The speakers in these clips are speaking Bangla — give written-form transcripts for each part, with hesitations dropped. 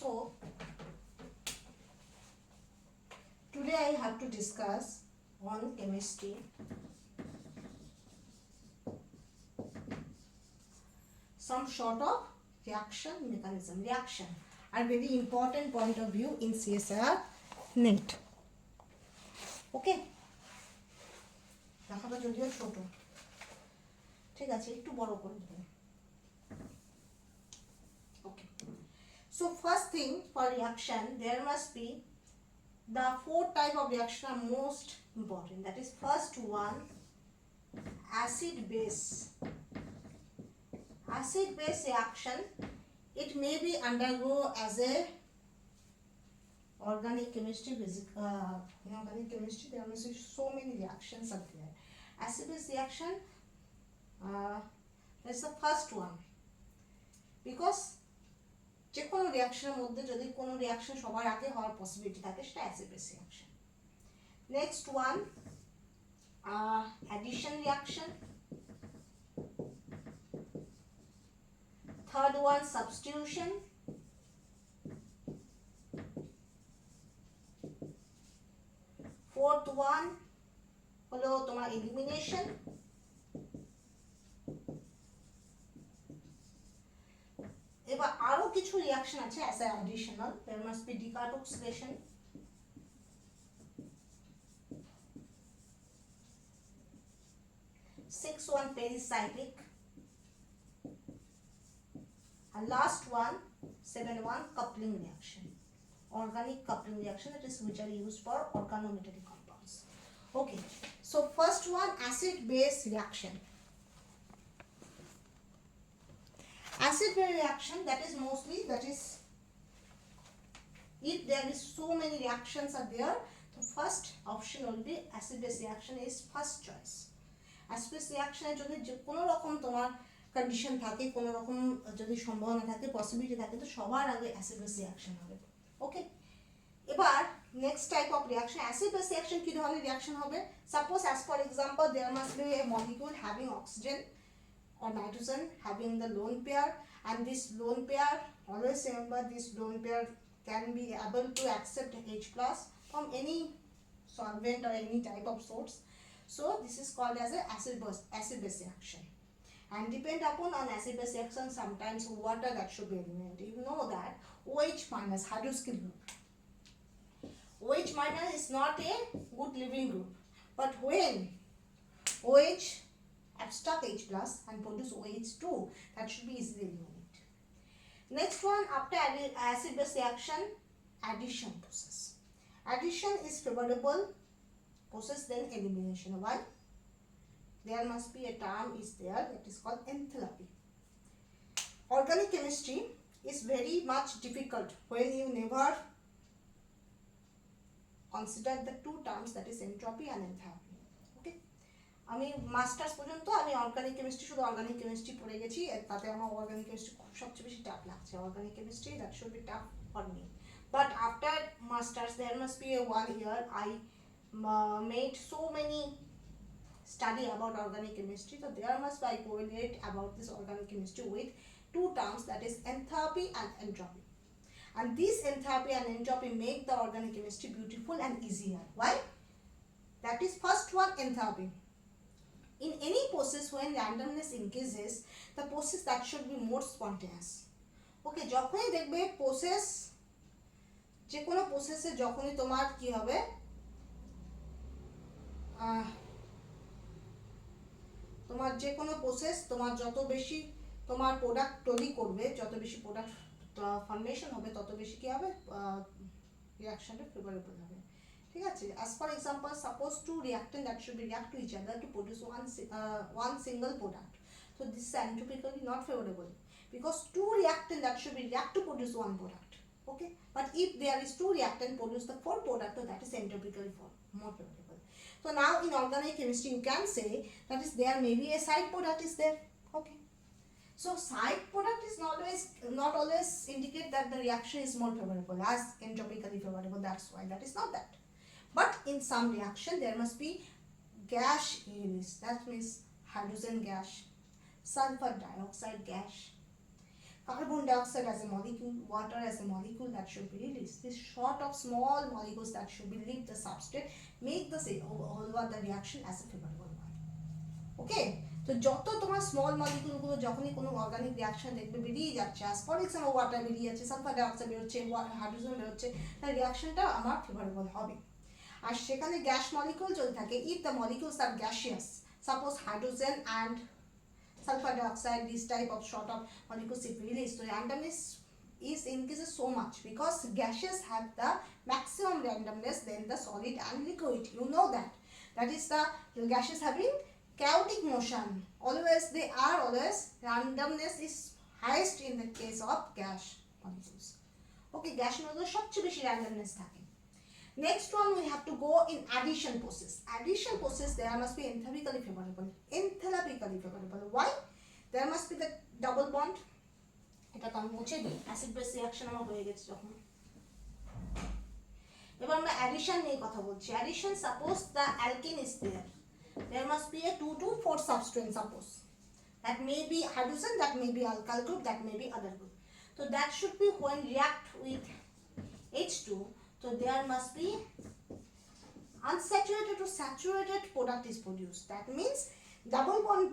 So today I have to discuss on chemistry some sort of reaction mechanism. Reaction are very important point of view in CSIRNET. Okay, দেখাটা যদিও ছোট, ঠিক আছে, একটু বড় করে দেব। Okay, so first thing for reaction there must be the four type of reaction are most important. That is first one, acid base. Acid base reaction, it may be undergo as a organic chemistry, in organic chemistry there must be so many reactions are there. Acid base reaction, that's the first one, because যে কোনো রিয়াকশনের মধ্যে যদি কোনো রিয়াকশন সবার আগে হওয়ার পসিবিলিটি থাকে সেটা acid base reaction. Next one, addition reaction. Third one, substitution. Fourth one হলো তোমার এলিমিনেশন। এবার আরো কিছু রিঅ্যাকশন আছে as a additional, there must be decarboxylation, sixth one pericyclic, and last one, 7-1 coupling reaction, organic coupling reaction, that is which are used for organometallic compounds. Okay, so first one, acid base reaction. Acid base reaction, that is mostly, that is if there is so many reactions are there, the first option will be acid base reaction is first choice. Acid base reaction এর যদি যে কোনো রকম তোমার কন্ডিশন থাকে, কোনো রকম যদি সম্ভাবনা থাকে, পসিবিলিটি থাকে, তো সবার আগে অ্যাসিড বেস রিঅ্যাকশন হবে। ওকে, এবার next type of reaction, acid base reaction কি ধরনের রিঅ্যাকশন হবে? Suppose as for example there must be a molecule having oxygen or nitrogen having the lone pair, and this lone pair, always remember this lone pair can be able to accept H plus from any solvent or any type of source. So this is called as a acid base reaction, and depend upon an acid base reaction sometimes water that should be eliminated. You know that OH minus hydroxyl group, OH minus is not a good living group, but when OH abstract H plus and produce OH2, that should be easily eliminated. Next one, after acid base reaction, addition process. Addition is favorable process, then elimination. Why? There must be a term is there that is called enthalpy. Organic chemistry is very much difficult when you never consider the two terms, that is entropy and enthalpy. আমি মাস্টার্স পর্যন্ত আমি অর্গানিক কেমিস্ট্রি, শুধু অর্গানিক কেমিস্ট্রি পড়ে গেছি, তাতে আমার অর্গানিক কেমিস্ট্রি খুব সবচেয়ে বেশি টাফ লাগছে। Organic chemistry that should be tough for me, but after masters there must be a 1 year I made so many study about organic chemistry, so there must be I correlate about this organic chemistry with two terms, that is enthalpy and entropy, and this enthalpy and entropy make the organic chemistry beautiful and easier. Why? That is first one, enthalpy. In any process when randomness increases, the process that should be more spontaneous. Okay, যখনই দেখবে প্রসেস, যে কোনো প্রসেসে যখনই তোমার কি হবে, তোমার যে কোনো প্রসেস তোমার যত বেশি তোমার প্রোডাক্ট তৈরি করবে, যত বেশি প্রোডাক্ট ফর্মেশন হবে, তত বেশি কি হবে, রিঅ্যাকশনটা ফেভারেবল হবে। ঠিক আছে, as for example, suppose two reactant that should be react to each other to produce one single product, so this is entropically not favorable, because two reactant that should be react to produce one product. Okay, but if there is two reactant produce the four product, so that is entropically more favorable. So now in organic chemistry you can say that is there may be a side product is there. Okay, so side product is not always indicate that the reaction is more favorable as entropically favorable. That's why that is not that. But in some reaction there must be gas release, that means hydrogen gas, sulfur dioxide gas, carbon dioxide as a molecule, water as a molecule that should be released. This sort of small molecules that should be leave the substrate make the over the reaction as a favorable one. Okay, তো যত তোমার স্মল মলিকিউলগুলো যখনই কোনো অর্গানিক রিয়াকশন দেখবে বেরিয়ে যাচ্ছে, as for example ওয়াটার বেরিয়ে যাচ্ছে, সালফার ডাইঅক্সাইড বেরোচ্ছে, হাইড্রোজেন বেরোচ্ছে, তাহলে রিয়াকশনটা আমার ফেভারেবল হবে। আর সেখানে গ্যাস মলিকিউল যদি থাকে, if the molecules are gaseous, suppose hydrogen and sulfur dioxide, this type of sort of molecules if released, so randomness is increases so much because gases have the maximum randomness than the solid and liquid. You know that. That is the gases having chaotic motion. Always they are always randomness is highest in the case of gas molecules. Okay, gas molecules সবচেয়ে বেশি randomness থাকে। Next one we have to go in addition process. Addition process there must be enthalpically favorable. Enthalpically favorable. Why? There must be the double bond. এটা তো আমি মুছে দিই, অ্যাসিড বেস রিঅ্যাকশন আমার হয়ে গেছে যখন। এবার আমরা অ্যাডিশন নিয়ে কথা বলছি। Addition, suppose the alkane is there, there must be a 2 to 4 substance, suppose that may be hydrogen, that may be alkyl group, that may be other group. So that should be when react with H2, so there must be unsaturated to saturated product is produced. That means double bond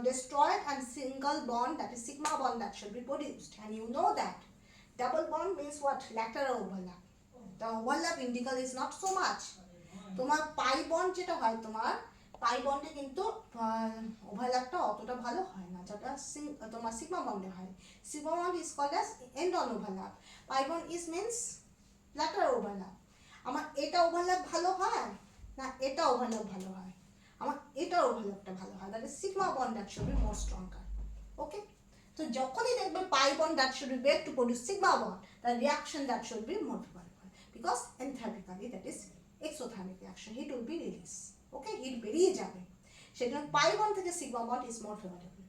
destroyed and single bond, that is sigma bond, that should be produced. And you know that double bond means what? Lateral overlap. The overlap integral is not so much. তোমার পাই বন্ড যেটা হয়, তোমার পাই বন্ডে কিন্তু ওভারল্যাপটা অতটা ভালো হয় না, যেটা তোমার সিগমা বন্ডে হয়। Sigma bond is called as end on overlap, pi bond is means lateral overlap. আমার এটা ওভারল্যাপ ভালো হয় না এটা ওভারল্যাপ ভালো হয়, আমার এটা ওভারল্যাপটা ভালো হয়, that is sigma bond that should be more stronger. Okay, তো যখনই দেখবে pi bond that should be bad to produce sigma bond, the reaction that should be more favourable because enthalpically that is exothermic reaction, heat will be released. Okay, heat বেরিয়ে যাবে, সেজন্য পাই বন্ড থেকে sigma bond is more favourable.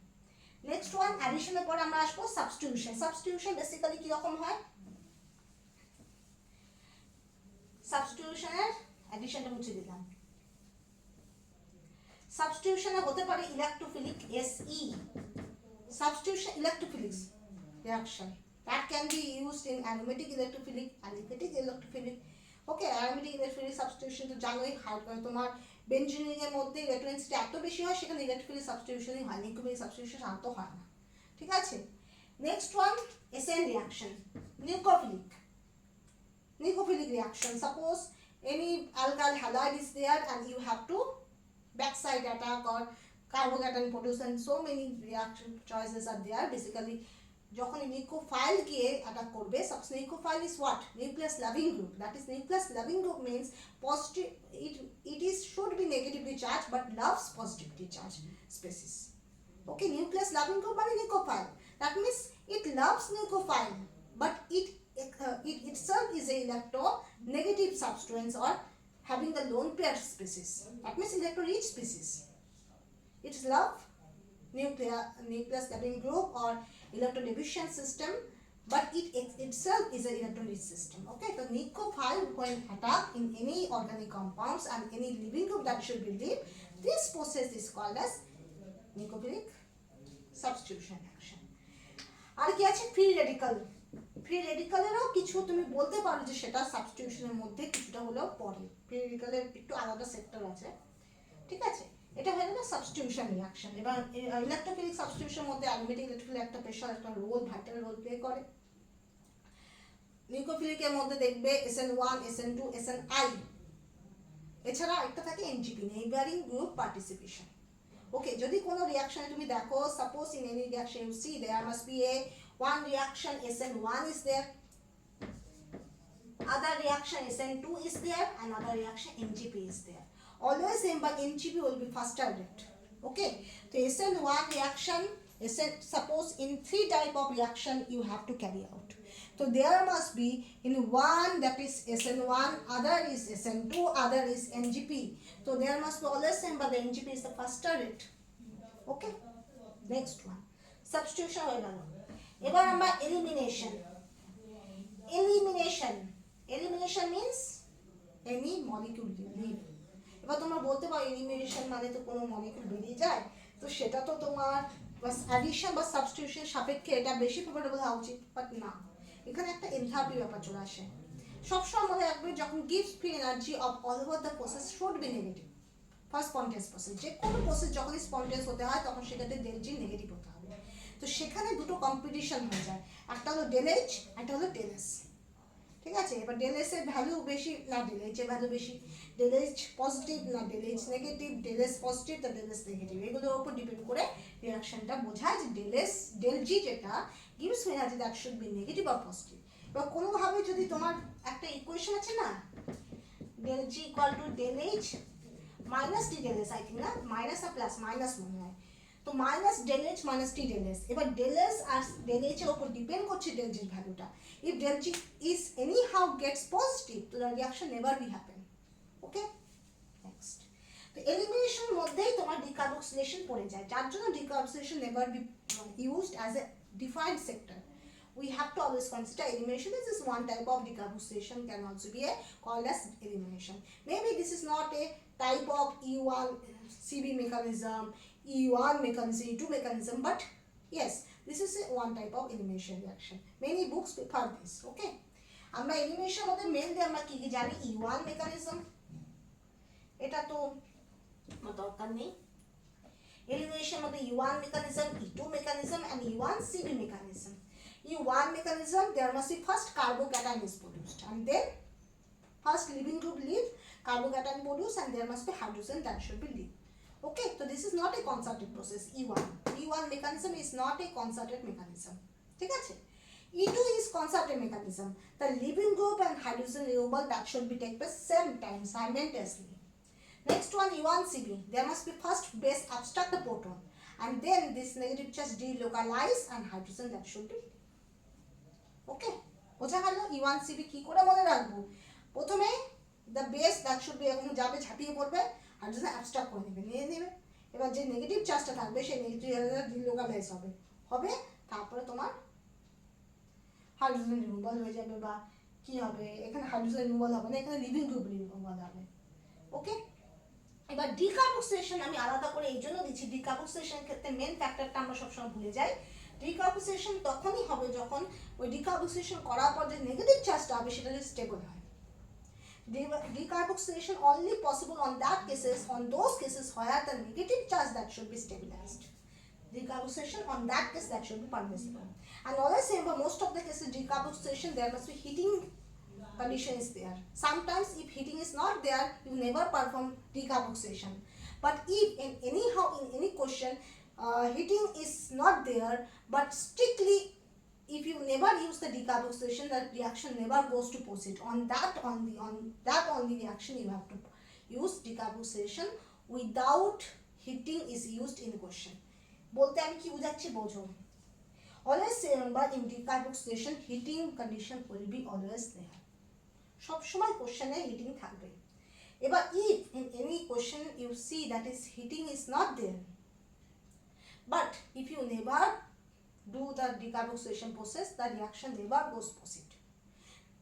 Next one অ্যাডিশনের পর আমরা আসবো সাবস্টিটিউশন। সাবস্টিটিউশন বেসিক্যালি কি রকম হয়? সাবস্টিটিউশনের অ্যাডিশনটা মুছে দিলাম। সাবস্টিটিউশনে হতে পারে electrophilic SE, substitution electrophilic reaction that can be used in aromatic electrophilic, aliphatic electrophilic. Okay, aromatic electrophilic substitution তো জানোই, তোমার বেঞ্জিনিং এর মধ্যে ইলেকট্রোনেসিটি এত বেশি হয়, সেখানে ইলেকট্রোফিলিক সাবস্টিটিউশনই হয়, নিউক্লিওফিলিক সাবস্টিটিউশন শান্ত হয় না। ঠিক আছে, next one SN reaction, nucleophilic. Nucleophilic reaction, suppose any alkyl halide is there and you have to backside attack or carbocation produce, and so many reaction choices are there. Basically যখন নিউক্লিওফাইল গিয়ে অ্যাটাক করবে, suppose nucleophile is what? Nucleus loving group. That is nucleus loving group means positive, it is should be negatively charged but loves positively charged species. Okay, nucleus loving group মানে nucleophile, that means it loves nucleophile but it itself is a electronegative substance or having the lone pair species, that means electro-rich species. It love nucleus loving group or electrodeficient system, but it itself is an electron-rich system. Okay, the nucleophile when attack in any organic compounds and any living group that should be lived, this process is called as nucleophilic substitution reaction. আর কি আছে? Free radical. ফ্রি রেডিক্যালেরও কিছু তুমি বলতে পারো যে সেটা সাবস্টিটিউশনের মধ্যে কিছুটা হলেও পড়ে, ফ্রি রেডিক্যালের একটু আলাদা সেক্টর আছে। ঠিক আছে, এটা হয়ে গেল সাবস্টিটিউশন রিঅ্যাকশন। এবার ইলেকট্রোফিলিক সাবস্টিটিউশনের মধ্যে অ্যারোমেটিক ইলেকট্রোফিলিক একটা প্রেশার, একটা রোল, ভাইটাল রোল প্লে করে। নিউক্লিওফিলিকের মধ্যে দেখবে SN1, SN2, SNI, এছাড়া একটা থাকে NGP, neighbouring group participation. Okay, যদি কোনো রিঅ্যাকশনে তুমি দেখো, suppose in any reaction you see there must be a one reaction SN1 is there, other reaction SN2 is there, another reaction NGP is there. Always remember NGP will be faster rate. Okay, so SN1 reaction, suppose in 3 type of reaction you have to carry out. So there must be in one that is SN1, other is SN2, other is NGP. So there must be always remember the NGP is the faster rate. Okay, next one substitution হয়ে গেল। এবার আমরা elimination. Elimination means any molecule leave. এবার তোমরা বলতে পারো এলিমিনেশন মানে তো কোনো মলিকিউল বেরিয়ে যায়, তো সেটা তো তোমার বাস অ্যাডিশন বা সাবস্টিটিউশন সাপেক্ষে এটা বেশি প্রিফারেবল হওয়া উচিত, বাট না, এখানে একটা এনথালপি ব্যাপার চলে আসে। সবসময় মনে রাখবে যখন gives free energy of all over the process should be negative for spontaneous process. যে কোনো প্রসেস যখনই স্পন্টেনিয়াস হতে হয় তখন সেটাতে ডেল জি নেগেটিভ হতে হবে। তো সেখানে দুটো কম্পিটিশন হয়ে যায়, একটা হলো ডেল এইচ, একটা হলো ডেল এস। ঠিক আছে, এবার ডেল এস এর ভ্যালু বেশি না ডেল এইচ এর ভ্যালু বেশি, ডেল এইচ পজিটিভ না del H negative, del S positive না ডেল এস নেগেটিভ, এগুলোর উপর ডিপেন্ড করে রিঅ্যাকশনটা বোঝায় যে ডেল জি যেটা gives free energy that should be negative or positive. এবার কোনোভাবে যদি তোমার একটা ইকুয়েশন আছে না, del G equal to del H minus T del S, I think না মাইনাস আর প্লাস, মাইনাস মনে হয়, তো minus del H minus T del S. এবার ডেল এস আর ডেল এইচ এর উপর ডিপেন্ড করছে ডেল জির ভ্যালুটা। If del G is anyhow gets positive তো the reaction never be happen. Okay, next. তো এলিমিনেশন মধ্যেই তোমার ডিকার্বক্সিলেশন পড়ে যায়, যার জন্য decarboxylation never be used as a defined sector. We have to always consider elimination. This is one type of decarboxylation, can also be called as elimination. Maybe this is not a type of E1 CB mechanism, E1 mechanism, E2 mechanism, but yes, this is a one type of elimination reaction. Many books prefer this. Okay, আমরা elimination মধ্যে mainly আমরা কি কি জানি, E1 mechanism, এটা তো দরকার নেই। Elimination মধ্যে E1 mechanism, E2 mechanism and E1 CB mechanism. E1 mechanism, there must be first carbocation is produced and then first leaving group leave, carbocation produced and there must be hydrogen that should be leave. Okay, so this is not a concerted process. E1 mechanism is not a concerted mechanism. ঠিক আছে, E2 is concerted mechanism. The leaving group and hydrogen removal that should be take place same time simultaneously. Next one, E1 CB, there must be first base abstract the proton and then this negative charge delocalize and hydrogen that should be. ওকে, বোঝা গেল E1 CB কি করে মনে রাখবো। প্রথমে the base that should B, এখন যাবে ঝাঁপিয়ে পড়বে হাইড্রোজেন অ্যাবস্ট্রাক্ট করে নেবে, নিয়ে নেবে। এবার যে নেগেটিভ চার্জটা থাকবে সেই নেগেটিভ চার্জটা ডিলোকালাইজ হবে, তারপরে তোমার হাইড্রোজেন রিমুভাল হয়ে যাবে, বা কি হবে, এখানে হাইড্রোজেন রিমুভাল হবে না, এখানে লিভিং গ্রুপ রিমুভাল হবে। ওকে, এবার ডিকার্বক্সিলেশন আমি আলাদা করে এই জন্য দিচ্ছি, ডিকার্বক্সিলেশনের ক্ষেত্রে মেন ফ্যাক্টরটা আমরা সবসময় ভুলে যাই। ডিকার্বক্সিলেশন তখনই হবে যখন ওই ডিকার্বক্সিলেশন করার পর যে নেগেটিভ চার্জটা হবে সেটা যদি স্টেবল হয়। Decarboxylation only possible on those cases where the negative charge that should be stabilized. Decarboxylation on that case that should be permissible. And always remember, most of the cases decarboxylation there must be heating condition is there. Sometimes if heating is not there, you never perform decarboxylation. But if in any question heating is not there, but strictly if you never use the decarboxylation, the reaction never goes to proceed. On that only reaction you have to use decarboxylation without heating is used in question. বলতে আমি কি বুঝাচ্ছি বোঝো। Always remember, in decarboxylation heating condition will be always there. সব সময় কোশ্চেনে হিটিং থাকবে। এবার if in any question you see that is heating is not there, but if you never do the decarboxylation process, the reaction never goes proceed.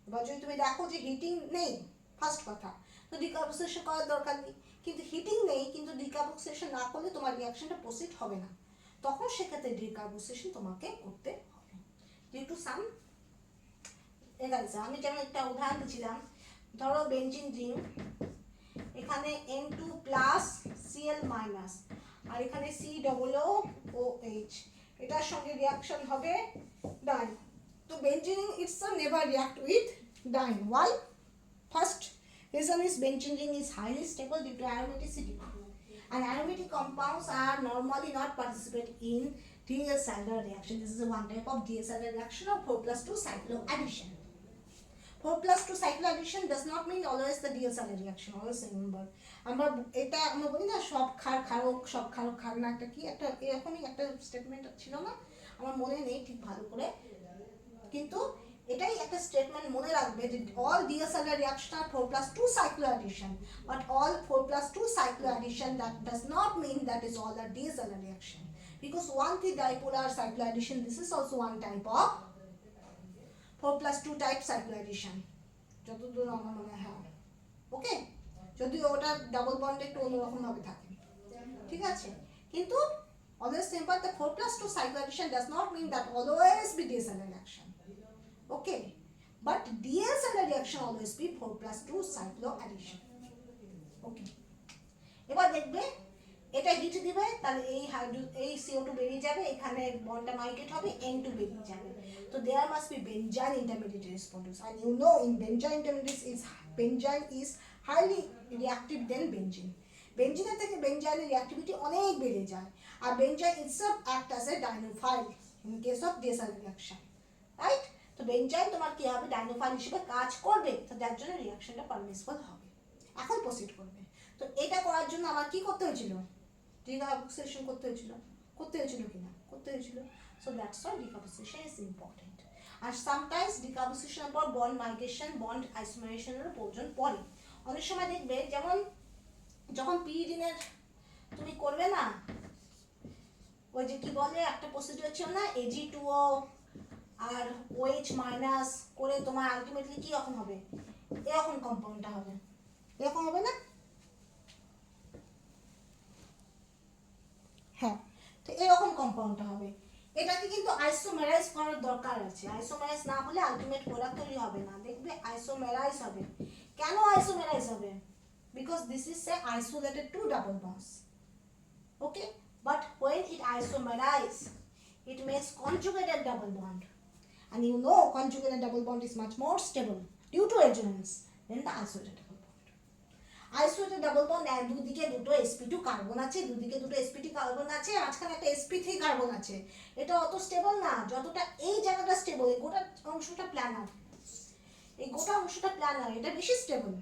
এবার যদি তুমি দেখো যে হিটিং নেই, ফার্স্ট কথা তো ডিকার্বক্সিলেশন করার দরকার নেই, কিন্তু হিটিং নেই কিন্তু ডিকার্বক্সিলেশন না করলে তোমার রিঅ্যাকশনটা প্রসিড হবে না, তখন সেক্ষেত্রে ডিকার্বক্সিলেশন তোমাকে করতে হবে। ডিউ টু সাম এগালস, আমি যেমন একটা উদাহরণ দিয়েছিলাম, ধরো বেঞ্জিন রিং, এখানে N2 প্লাস Cl মাইনাস আর এখানে COOH, এটার সঙ্গে রিঅ্যাকশন হবে ডাইন। তো benzene itself never react with diene. Why? First reason is benzene ring is highly stable due to aromaticity, and aromatic compounds are normally not participate in DSIR reaction. This is one type of DSIR reaction of 4+2 cycloaddition. 4+2 cycloaddition does not mean always the DSIR reaction. Always remember, আমরা বলি না সব ক্ষারক সব ক্ষারক ক্ষার না, একটা কি একটা এরকমই একটা স্টেটমেন্ট ছিল না, আমার মনে নেই ঠিক ভালো করে, কিন্তু এটাই একটা স্টেটমেন্ট মনে রাখবে যে all DSIR reaction are 4+2 cycloaddition, but all 4+2 cycloaddition that does not mean that is all a DSIR reaction, because 1,3 dipolar cycloaddition, this is also one type of 4+2 type cycloaddition যতদূর আমার মনে হয়। ওকে, যদিও ওটা ডাবল বন্ড একটু অন্যরকম ভাবে থাকে, ঠিক আছে, কিন্তু Always remember the 4+2 cycloaddition does not mean that always be DSL reaction. Okay, but DSL reaction always be 4+2 cycloaddition. Okay, এবার দেখবে এটা হিট দিবে তাহলে এই CO2 বেরিয়ে যাবে, এখানে বন্ডটা মাইগ্রেট হবে, N2 বেরিয়ে যাবে। তো there must be benzene intermediate responders, and you know in benzene is highly reactive than benzene. বেঞ্জিনের থেকে বেঞ্জাইনের রিঅ্যাক্টিভিটি অনেক বেড়ে যায়, আর benzene itself act as a dienophile in case of DSL reaction, right? তো বেঞ্জাইন তোমার কি হবে, ডাইনোফাইল হিসেবে কাজ করবে, তো যার জন্য রিঅ্যাকশনটা পারমিসিবল হবে। এখন প্রসিড করবে। তো এটা করার জন্য আমার কি করতে হয়েছিল, ডিকার্বক্সিলেশন করতে হয়েছিল কিনা, করতে হয়েছিল। So that's why decarboxylation is important. আর সামটাইমস ডিকার্বক্সিলেশনের পর বন্ড মাইগ্রেশন, বন্ড আইসোমারেশনেরও প্রয়োজন পড়ে। অনেক সময় দেখবে যেমন যখন পিরিডিনের তুমি করবে না, ওই যে কি বলে একটা প্রসিডিউর ছিল না, Ag2O আর OH মাইনাস করে তোমার আলটিমেটলি কি রকম হবে, এরকম কম্পাউন্ডটা হবে, এরকম হবে না? হ্যাঁ, তো এরকম কম্পাউন্ডটা হবে। এটাকে কিন্তু আইসোমেরাইজ করার দরকার আছে। আইসোমেরাইজ না হলে আলটিমেট প্রোডাক্ট তৈরি হবে না, দেখবে আইসোমেরাইজ হবে। কেন আইসোমেরাইজ হবে? Because this is say isolated two double bonds. Okay, but when it isomerizes, it makes conjugated double bond, and you know conjugated double bond is much more stable due to resonance than the isolated double bond. Isolated double bond এর দুদিকে দুটো sp2 কার্বন আছে, দুদিকে দুটো sp2 কার্বন আছে, মাঝখানে একটা sp3 কার্বন আছে। এটা অত স্টেবল না যতটা এই জায়গাটা স্টেবল। এই গোটা অংশটা প্ল্যানার, এটা বেশি স্টেবল।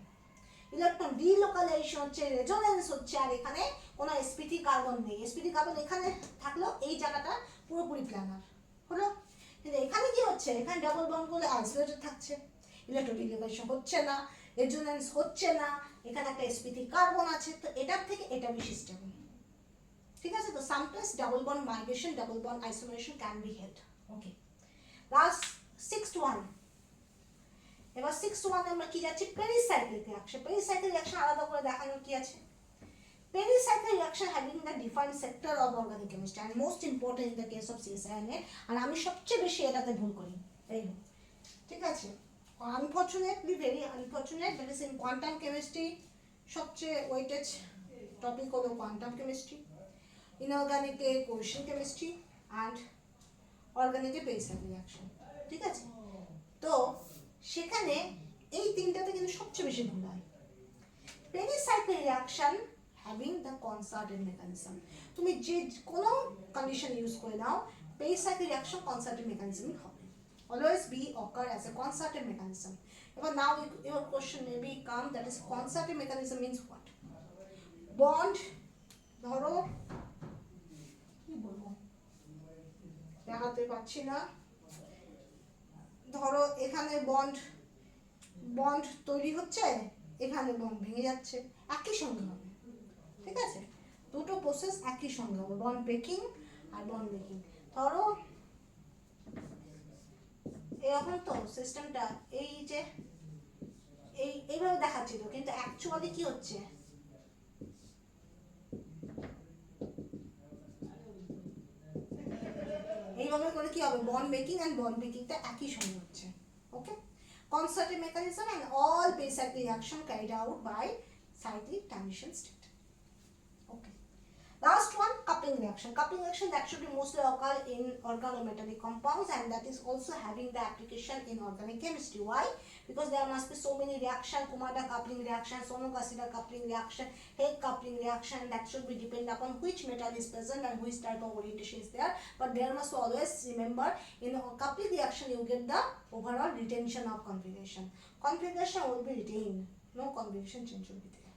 ইলেকট্রন ডিলোকালাইজেশন হচ্ছে, রেজোনেন্স হচ্ছে, আর এখানে কোনো sp3 কার্বন নেই। sp3 কার্বন এখানে থাকলেও এই জায়গাটা পুরোপুরি প্ল্যানার হলো। কিন্তু এখানে কি হচ্ছে, এখানে ডাবল বন্ডগুলো আইসোলেটেড থাকছে, ইলেকট্রন ডিলোকালাইজেশন হচ্ছে না, রেজোনেন্স হচ্ছে না, এখানে একটা sp3 কার্বন আছে, তো এটার থেকে এটা বেশি স্টেবল। ঠিক আছে? তো sometimes double bond migration, double bond isolation can be held. Okay, last 6 এবার 6 আমরা কি যাচ্ছি, পেরিসাইক্লিক রিঅ্যাকশন। পেরিসাইক্লিক রিঅ্যাকশন আলাদা করে দেখানোর কি আছে? Pericyclic reaction having the defined sector of organic chemistry and most important in the case of CSIRNET, আর আমি সবচেয়ে বেশি এটাতে ভুল করি। এই ঠিক আছে, unfortunately, very unfortunate, that is in quantum chemistry সবচেয়ে ওয়েটেজ টপিক হলো কোয়ান্টাম কেমিস্ট্রি, ইনঅর্গানিকে কোয়েশন কেমিস্ট্রি, অ্যান্ড অর্গানিকে পেরিসাইক্লিক রিঅ্যাকশন। ঠিক আছে, তো সেখানে এই তিনটাতে কিন্তু সবচেয়ে বেশি ভুল হয়। Pericyclic reaction having the concerted mechanism, তুমি যে কোনো কন্ডিশন ইউজ করে নাও, পেরিসাইক্লিক রিঅ্যাকশন কনসার্টেড মেকানিজমই হবে, always be occur as a concerted mechanism. এবার now your question may be come, that is concerted mechanism means what? Bond, ধরো কি বলবো, দেখাতে পাচ্ছি না, ধরো এখানে বন্ড তৈরি হচ্ছে, এখানে বন্ড ভেঙে যাচ্ছে, একই সঙ্গে হবে। ঠিক আছে, দুটো প্রসেস একই সঙ্গে হবে, বন্ড ব্রেকিং আর বন্ড মেকিং। ধরো এরকম তো সিস্টেমটা, এই যে এইভাবে দেখাচ্ছিল, কিন্তু অ্যাকচুয়ালি কি হচ্ছে, এইভাবে করে কি হবে, বন্ড মেকিং এন্ড বন্ড ব্রেকিংটা একই সঙ্গে হচ্ছে। ওকে, concerted mechanism and all pericyclic reaction carried out by cyclic transition state. Okay, last one, coupling reaction. Coupling reaction that should be mostly occur in organometallic compounds, and that is also having the application in organic chemistry. Why? Because there must be so many reaction, Kumada coupling reaction, Sonogashida coupling reaction, Hague coupling reaction, that should be depend upon which metal is present and which type of orientation is there. But there must always remember, in a coupling reaction you get the overall retention of configuration. Configuration will be retained, no configuration change will be there.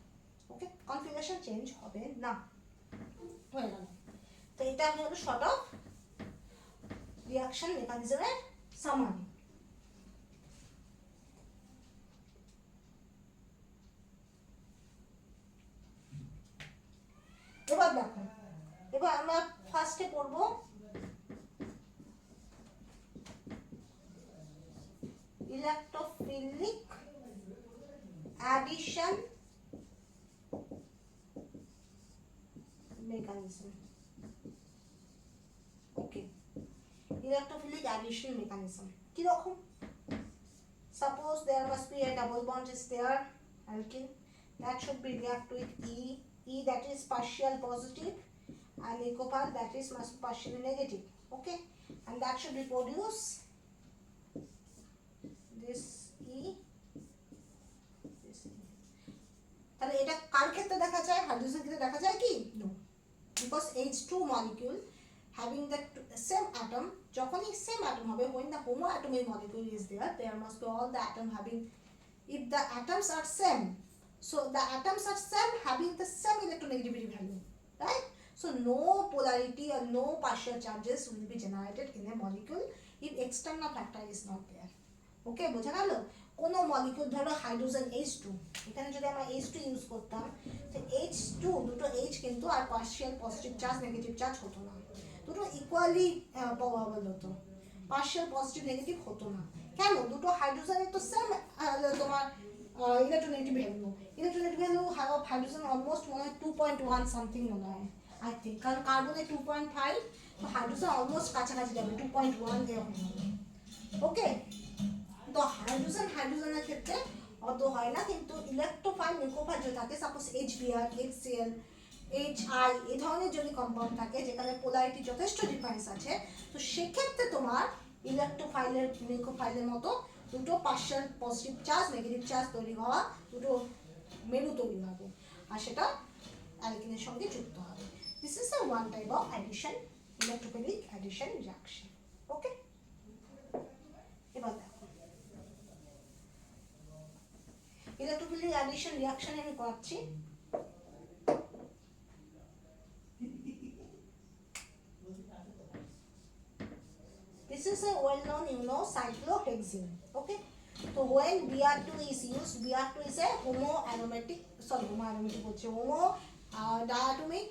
Okay, configuration change hobe na. হয়ে গেল। তো এটা হলো শর্ট অফ রিঅ্যাকশন মেকানিজমের সামারি। এবার দেখো, এবার আমরা ফার্স্টে পড়ব electrophilic addition mechanism. electrophilic addition mechanism. কি রকম? Suppose there must be a double bond is there, alkene, that should be react with E that is partial positive, and ecopal that is must be partially negative. Okay, and that should be produce this E, this E. তাহলে এটা কার ক্ষেত্রে দেখা যায়? হাইড্রোজেন ক্ষেত্রে দেখা যায় কি? No, because H2 molecule having the same atom, যখনই same atom হবে, when the homoatomic molecule is there must be all the atom having, if the atoms are same, so the atoms are same having the same electronegativity value, right? So no polarity or no partial charges will be generated in a molecule if external factor is not there. Okay, বোঝা গেল? কোন মলিকিউল ধরো হাইড্রোজেন H2, এখানে যদি আমরা H2 ইউজ করতাম, তো H2 দুটো H কিন্তু আর partial positive charge negative charge হতো না, দুটো ইকুয়ালি পাওয়াবল হতো, পার্শিয়াল পজিটিভ নেগেটিভ হতো না। কেন? দুটো হাইড্রোজেনের তো সেম তোমার electronegative value of hydrogen almost মনে হয় 2.1 সামথিং মনে হয়, আই থিঙ্ক, কারণ কার্বনে 2.5, তো হাইড্রোজেন অলমোস্ট কাছাকাছি যাবে 2.1 এরকম হবে। ওকে, তো হাইড্রোজেনের ক্ষেত্রে অত হয় না, কিন্তু ইলেকট্রোফাইল নিউক্লিওফাইল যদি থাকে, সাপোজ HBr, HCl, HI এই ধরনের যদি কম্পাউন্ড থাকে যেখানে পোলারিটি যথেষ্ট ডিফারেন্স আছে, তো সেক্ষেত্রে তোমার ইলেকট্রোফাইলের নিউক্লিওফাইলের মতো দুটো partial positive charge negative charge তৈরি হওয়া দুটো মেরু তৈরি হবে, আর সেটা অ্যালকিনের সঙ্গে যুক্ত হবে। This is a one type of addition, electrophilic addition reaction. Okay, এবার দেখো ইলেকট্রোফিলিক অ্যাডিশন রিঅ্যাকশন আমি করাচ্ছি। This is a well-known, cyclohexene. Okay, so when Br2 is used, Br2 is a diatomic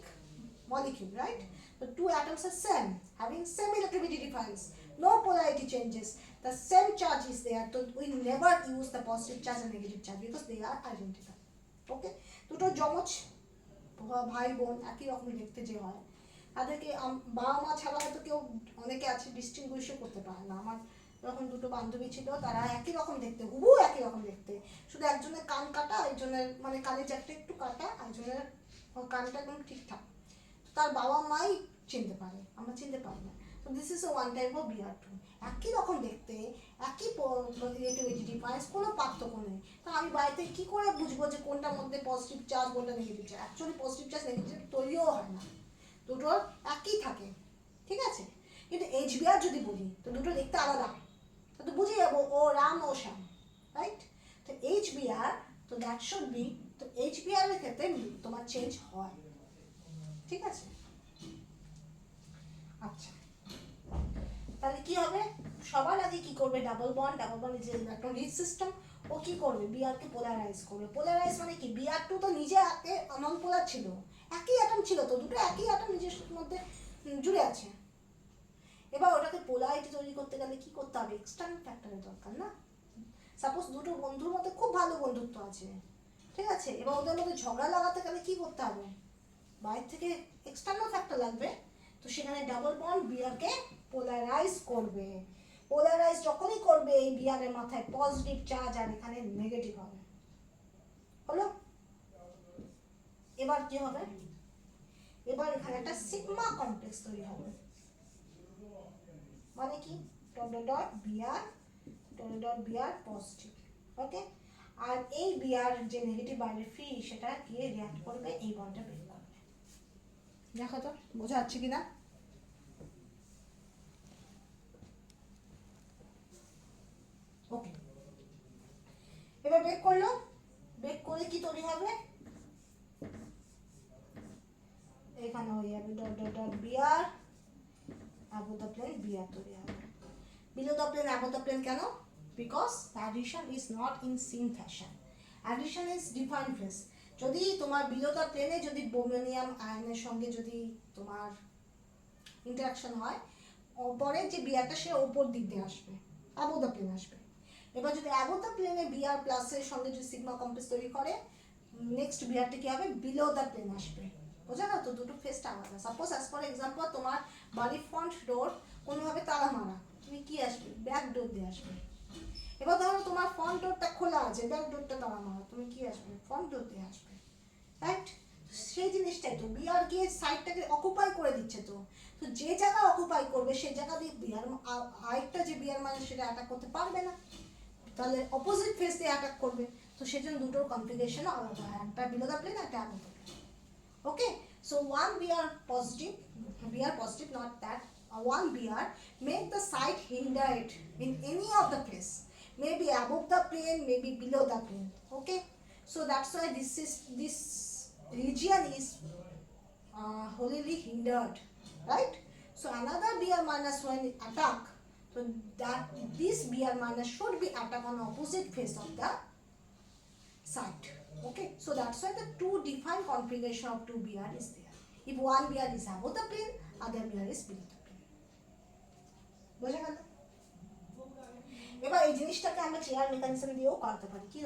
molecule, right? The two atoms are same, having same electronegativity difference, no polarity changes, the same charge is there, so we never use the positive charge and negative charge because they are identical. Okay, দুটো যমজ ভাই বোন একই রকম দেখতে যে হয়, তাদেরকে বাবা মা ছাড়া হয়তো কেউ অনেকে আছে ডিস্টিংগুইশও করতে পারে না। আমার যখন দুটো বান্ধবী ছিল তারা একই রকম দেখতে, হুবহু একই রকম দেখতে, শুধু একজনের কান কাটা, একজনের মানে কানের জায়গাটা একটু কাটা, একজনের কানটা একদম ঠিকঠাক, তার বাবা মাই চিনতে পারে, আমরা চিনতে পারি না। তো this is one type of Br2, একই রকম দেখতে, একই রিলেটিভিটি ডিফারেন্স, কোনো পার্থক্য নেই। তা আমি বাড়িতে কি করে বুঝবো যে কোনটার মধ্যে পজিটিভ চার্জ কোনটা negative charge? Actually positive charge negative তৈরিও হয় না, দুটো একই থাকে, ঠিক আছে? কিন্তু HBr যদি বলি তো দুটো দেখতে আলাদা, তো বুঝে যাবো ও রাম ও শ্যাম, রাইট? তো HBr, তো দ্যাট শুড বি, তো HBr এর ক্ষেত্রে তোমার চেঞ্জ হয়, ঠিক আছে? আচ্ছা, তাহলে কি হবে? সবার আগে কি করবে? Double bond is electron rich system, ও কি করবে? Br কে পোলারাইজ করবে। পোলারাইজ মানে কি? Br2 তো নিজে নন পোলার ছিল, একই অ্যাটম ছিল, তো দুটো একই অ্যাটম নিজের মধ্যে জুড়ে আছে। এবার ওটাকে পোলারিটি তৈরি করতে গেলে কি করতে হবে? এক্সটার্নাল ফ্যাক্টরের দরকার না? সাপোজ দুটো বন্ধুর মধ্যে খুব ভালো বন্ধুত্ব আছে, ঠিক আছে, এবার ওদের মধ্যে ঝগড়া লাগাতে গেলে কি করতে হবে? বাইরে থেকে এক্সটার্নাল ফ্যাক্টর লাগবে, তো সেখানে ডাবল বন্ড Br কে পোলারাইজ করবে। পোলারাইজ যখনই করবে এই Br এর মাথায় পজিটিভ চার্জ আর এখানে নেগেটিভ হবে, হলো? এবার কি হবে? এবার এখানে একটা সিগমা কমপ্লেক্স তৈরি হবে, মানে কি? Br পজিটিভ, ওকে, আর এই Br যে নেগেটিভ বাইরে ফ্রি, সেটা গিয়ে রিঅ্যাক্ট করবে, এই বন্ডটা ব্রেক করবে। দেখো তো বোঝা যাচ্ছে কিনা? ওকে, এবার ব্রেক করলো, ব্রেক করে কি তৈরি হবে? এখানে হয়ে যাবে Br above the plane Br তৈরি হবে। Below the plane above the plane কেন? Because the addition is not in same fashion, addition is different phase। যদি তোমার below the plane এ যদি ব্রোমিয়াম আয়নের সঙ্গে যদি তোমার ইন্টারঅ্যাকশন হয়, পরে যে Brটা সে উপর দিক দিয়ে আসবে, above the plane আসবে। এবার যদি above the plane A Br plus এর সঙ্গে যদি সিগমা কমপ্লেক্স তৈরি করে, নেক্সট Brটা কি হবে? below the plane আসবে, বোঝা না? তো দুটো ফেসটা আলাদা। সাপোজ অ্যাজ ফর এক্সাম্পল তোমার বাড়ির ফ্রন্ট ডোর কোনোভাবে তালা মারা, তুমি কি আসবে, ব্যাক ডোর দিয়ে আসবে। এবার ধরো তোমার ফ্রন্ট ডোরটা খোলা আছে, ব্যাক ডোরটা তালা মারা, তুমি কি আসবে, ফ্রন্ট ডোর দিয়ে আসবে, রাইট? সেই জিনিসটাই তো বিয়ার গিয়ে সাইডটাকে অকুপাই করে দিচ্ছে। তো তো যে জায়গা অকুপাই করবে সেই জায়গা দিয়ে বিয়ার আরেকটা যে বিয়ার মানে সেটা অ্যাটাক করতে পারবে না, তাহলে অপোজিট ফেস দিয়ে অ্যাটাক করবে। তো সেজন্য দুটোর কনফিগারেশন আলাদা হয়, একটা বিলো দ্য প্লেন, একটা above the plane. Okay, so one bear positive, not that. One BR make the site hindered in any of the place, maybe above the plane, maybe below the plane. Okay, so that's why this region is wholly hindered, right? So another BR minus when attack, so that this BR minus should be attack on opposite face of the site. Okay, so that's why the two defined configuration of two BR is there. If one BR is above the plane, other BR is below the plane. বোঝা গেল? এবার এই জিনিসটাকে আমরা চেয়ার মেকানিজম দিয়েও করতে পারি। কি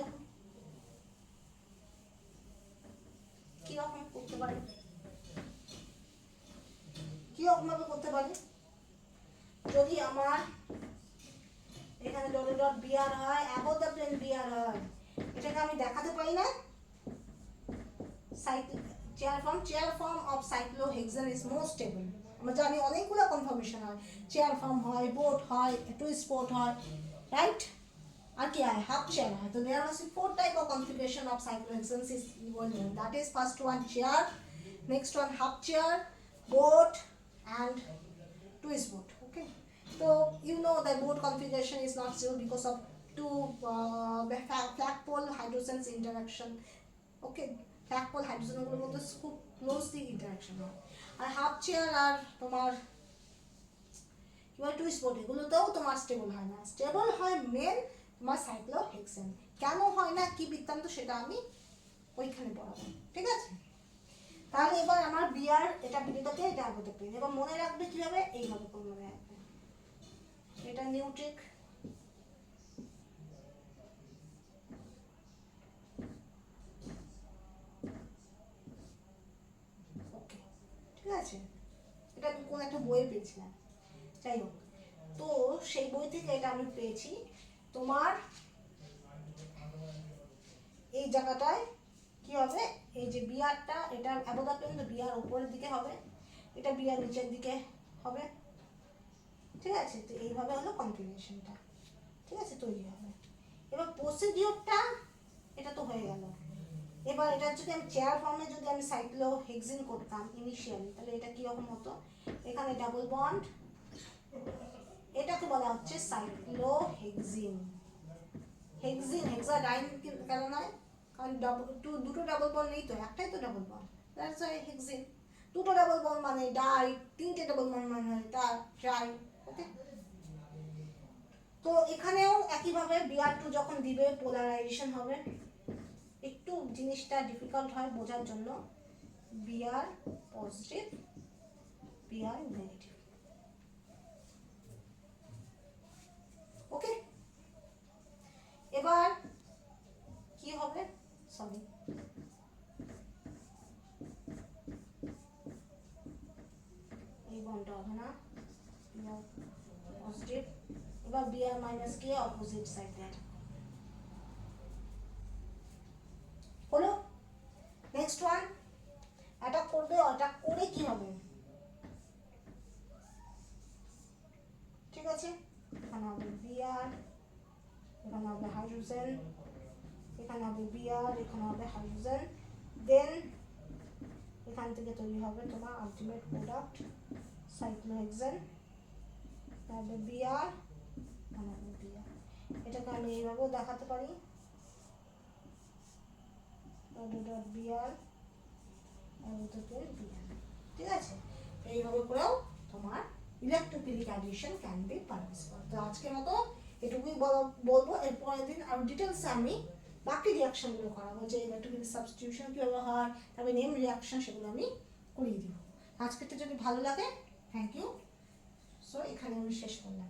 রকম করতে পারি, কি রকম ভাবে করতে পারি? যদি আমার এখানে ডট ডট বিআর হয়, অ্যাবভ দ্য প্লেন বিআর হয়, এটাকে আমি দেখাতে পারি না? Chair form of cyclohexane is most stable. আমরা জানি অনেকগুলো কনফর্মেশন হয়, চেয়ার ফর্ম হয়, বোট হয়, টুইস্ট বোট হয়, রাইট? আর কি হয়, হাফ চেয়ার হয়। তো there must be 4 type of configuration of cyclohexanes is involved. That is first one chair, next one half chair, boat and twist boat. Okay, so you know that boat configuration is not stable because of two flagpole hydrogens interaction. Okay, flagpole hydrogen গুলোর মধ্যে খুব ক্লোজলি ইন্টারাকশন হয়। আর হাফ চেয়ার আর তোমার কিংবা টুইস্ট বোট এগুলোতেও তোমার স্টেবল হয় না, স্টেবল হয় মেন তোমার সাইক্লোহেক্সেন। কেন হয় না, কি বৃত্তান্ত, সেটা আমি ওইখানে পড়াবো, ঠিক আছে? তাহলে এবার আমার বিয়ার এটা বিলিটাকে এটা আগে পেন। এবার মনে রাখবে কিভাবে, এইভাবে করে মনে রাখবে। এটা নিউট্রিক, ওকে, ঠিক আছে? এটা আমি কোন একটা বইয়ে পেয়েছিলাম, যাই হোক। তো সেই বই থেকে এটা আমি পেয়েছি। তোমার এই জায়গাটায় কি হবে, এই যে বিয়ারটা, এটা অ্যাবভ দ্য প্লেন, তো বিয়ার উপরের দিকে হবে, এটা বিয়ার নিচের দিকে হবে, ঠিক আছে? তো এইভাবে হলো কনফিগারেশনটা, ঠিক আছে, তৈরি হবে। এবার প্রসিডিওরটা এটা তো হয়ে গেল। এবার এটা যদি আমি চেয়ার ফর্মে যদি আমি সাইক্লোহেক্সিন করতাম ইনিশিয়ালি, তাহলে এটা কি রকম হতো, এখানে ডাবল বন্ড, এটাকে বলা হচ্ছে সাইক্লোহেক্সিন। হেক্সাডাইন কেন নয়, কারণ দুটো ডাবল বন্ড নেই তো, একটাই তো double bond, that's why hexene. দুটো ডাবল বন্ড মানে ডাই, তিনটে ডাবল বন্ড মানে ট্রাই। ওকে, তো এখানেও একইভাবে বিআর2 যখন দিবে পোলারাইজেশন হবে। একটু জিনিসটা ডিফিকাল্ট হয় বোঝার জন্য, বিআর পজিটিভ, বিআর নেগেটিভ। ওকে, এবার কি হবে, সরি, এই বন্ডটা হবে না, বিআর পজিটিভ। এবার বিআর মাইনাস কে অপোজিট সাইডে হলো। নেক্সট ওয়ান অ্যাটাক করবে, অ্যাটাক করে কি হবে, ঠিক আছে? এখানে হবে বিআর, এখানে হবে হাইড্রোজেন, এখানে হবে বিআর, এখানে হবে হাইড্রোজেন, দেন এখান থেকে তৈরি হবে তোমার আলটিমেট প্রোডাক্ট সাইক্লোহেক্সেন, তারপরে বিআর, এখানে হবে বিআর। এটাকে আমি এইভাবেও দেখাতে পারি, বিআর, ঠিক আছে? এইভাবে করেও তোমার electrophilic addition can be permissible. তো আজকের মতো এটুকুই বলবো। এর পরের দিন আরো ডিটেলসে আমি বাকি রিয়াকশনগুলো করাবো, যে ইলেকট্রোফিলিক সাবস্টিটিউশন কীভাবে হয়, তারপরে নেম রিয়াকশন, সেগুলো আমি করিয়ে দিব। আজকেরটা যদি ভালো লাগে, থ্যাংক ইউ। সো এখানে আমি শেষ করলাম।